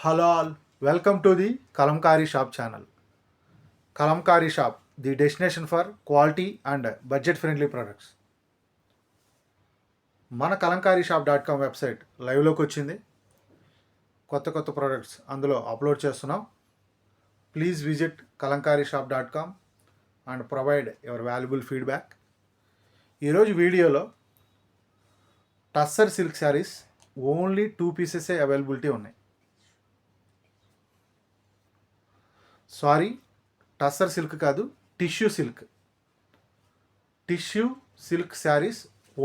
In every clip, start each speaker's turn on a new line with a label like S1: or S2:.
S1: Hello all, welcome to the Kalamkari Shop channel. Kalamkari Shop, the destination for quality and budget friendly products. మన Kalamkari shop .com website లైవ్లోకి వచ్చింది. కొత్త products అందులో upload చేస్తున్నాం. Please visit Kalamkari shop .com and provide your valuable feedback. ఈరోజు వీడియోలో tussar silk sarees only 2 పీసెసే availability ఉన్నాయి. సారీ, టస్సర్ సిల్క్ కాదు, టిష్యూ సిల్క్ శారీస్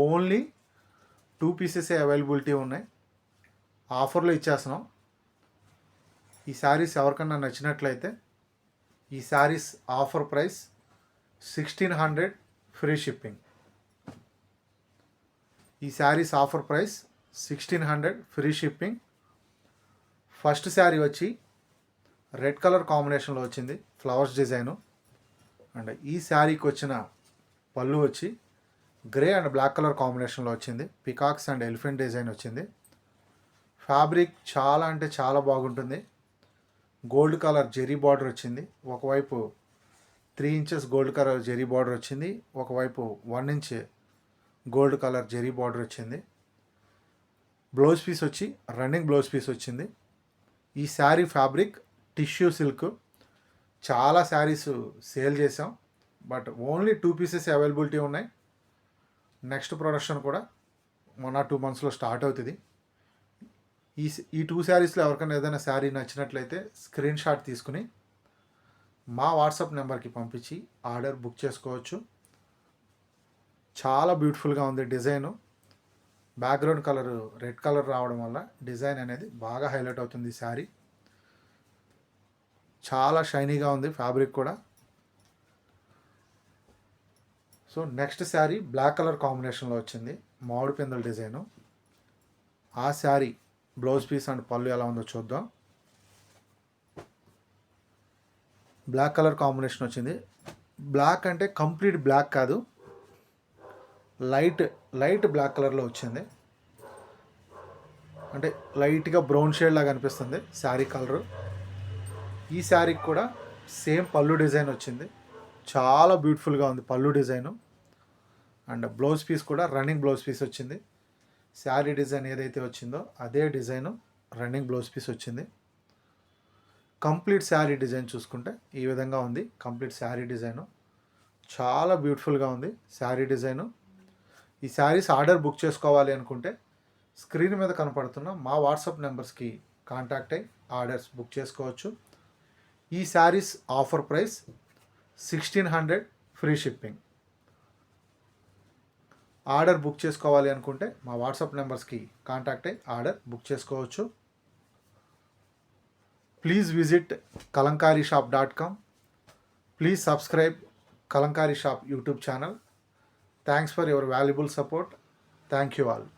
S1: ఓన్లీ 2 పీసెసే అవైలబిలిటీ ఉన్నాయి. ఆఫర్లో ఇచ్చేస్తున్నాం. ఈ శారీస్ ఎవరికన్నా నచ్చినట్లయితే ఈ sarees offer price 1600 free shipping. ఈ sarees offer price 1600 free shipping. First saree వచ్చి రెడ్ కలర్ కాంబినేషన్లో వచ్చింది, ఫ్లవర్స్ డిజైను. అండ్ ఈ శారీకి వచ్చిన పళ్ళు వచ్చి గ్రే అండ్ బ్లాక్ కలర్ కాంబినేషన్లో వచ్చింది. పికాక్స్ అండ్ ఎలిఫెంట్ డిజైన్ వచ్చింది. ఫ్యాబ్రిక్ చాలా అంటే చాలా బాగుంటుంది. గోల్డ్ కలర్ జెరీ బార్డర్ వచ్చింది. ఒకవైపు 3 inches gold colour zari border వచ్చింది, ఒకవైపు 1 inch gold colour zari border వచ్చింది. బ్లౌజ్ పీస్ వచ్చి రన్నింగ్ బ్లౌజ్ పీస్ వచ్చింది. ఈ శారీ ఫ్యాబ్రిక్ టిష్యూ సిల్క్. చాలా శారీస్ సేల్ చేసాం, బట్ ఓన్లీ 2 పీసెస్ అవైలబిలిటీ ఉన్నాయి. నెక్స్ట్ ప్రొడక్షన్ కూడా 1 or 2 monthsలో స్టార్ట్ అవుతుంది. ఈ 2 శారీస్లో ఎవరికైనా ఏదైనా శారీ నచ్చినట్లయితే స్క్రీన్ షాట్ తీసుకుని మా వాట్సాప్ నెంబర్కి పంపించి ఆర్డర్ బుక్ చేసుకోవచ్చు. చాలా బ్యూటిఫుల్గా ఉంది design. Background colour red colour రావడం వల్ల డిజైన్ అనేది బాగా హైలైట్ అవుతుంది. ఈ శారీ చాలా షైనీగా ఉంది, ఫ్యాబ్రిక్ కూడా. So next sari black colour కాంబినేషన్లో వచ్చింది, మామిడి పిందెల డిజైను. ఆ శారీ బ్లౌజ్ పీస్ అండ్ పళ్ళు ఎలా ఉందో చూద్దాం. బ్లాక్ కలర్ కాంబినేషన్ వచ్చింది. బ్లాక్ అంటే కంప్లీట్ బ్లాక్ కాదు, లైట్ బ్లాక్ కలర్లో వచ్చింది. అంటే లైట్గా బ్రౌన్ షేడ్ లాగా అనిపిస్తుంది శారీ కలరు. ఈ శారీకి కూడా సేమ్ పళ్ళు డిజైన్ వచ్చింది. చాలా బ్యూటిఫుల్గా ఉంది పళ్ళు డిజైను. అండ్ బ్లౌజ్ పీస్ కూడా రన్నింగ్ బ్లౌజ్ పీస్ వచ్చింది. శారీ డిజైన్ ఏదైతే వచ్చిందో అదే డిజైను రన్నింగ్ బ్లౌజ్ పీస్ వచ్చింది. కంప్లీట్ శారీ డిజైన్ చూసుకుంటే ఈ విధంగా ఉంది. కంప్లీట్ శారీ డిజైను చాలా బ్యూటిఫుల్గా ఉంది శారీ డిజైను. ఈ శారీస్ ఆర్డర్ బుక్ చేసుకోవాలి అనుకుంటే స్క్రీన్ మీద కనపడుతున్న మా వాట్సాప్ నెంబర్స్కి కాంటాక్ట్ అయ్యి ఆర్డర్స్ బుక్ చేసుకోవచ్చు. ఈ sarees offer price 1600 free shipping. Order book చేసుకోవాలి అనుకుంటే మా వాట్సాప్ నెంబర్స్కి కాంటాక్ట్ అయ్యి ఆర్డర్ బుక్ చేసుకోవచ్చు. Please visit Kalamkari shop .com. Please subscribe Kalamkari shop YouTube channel. Thanks for your valuable support. Thank you all.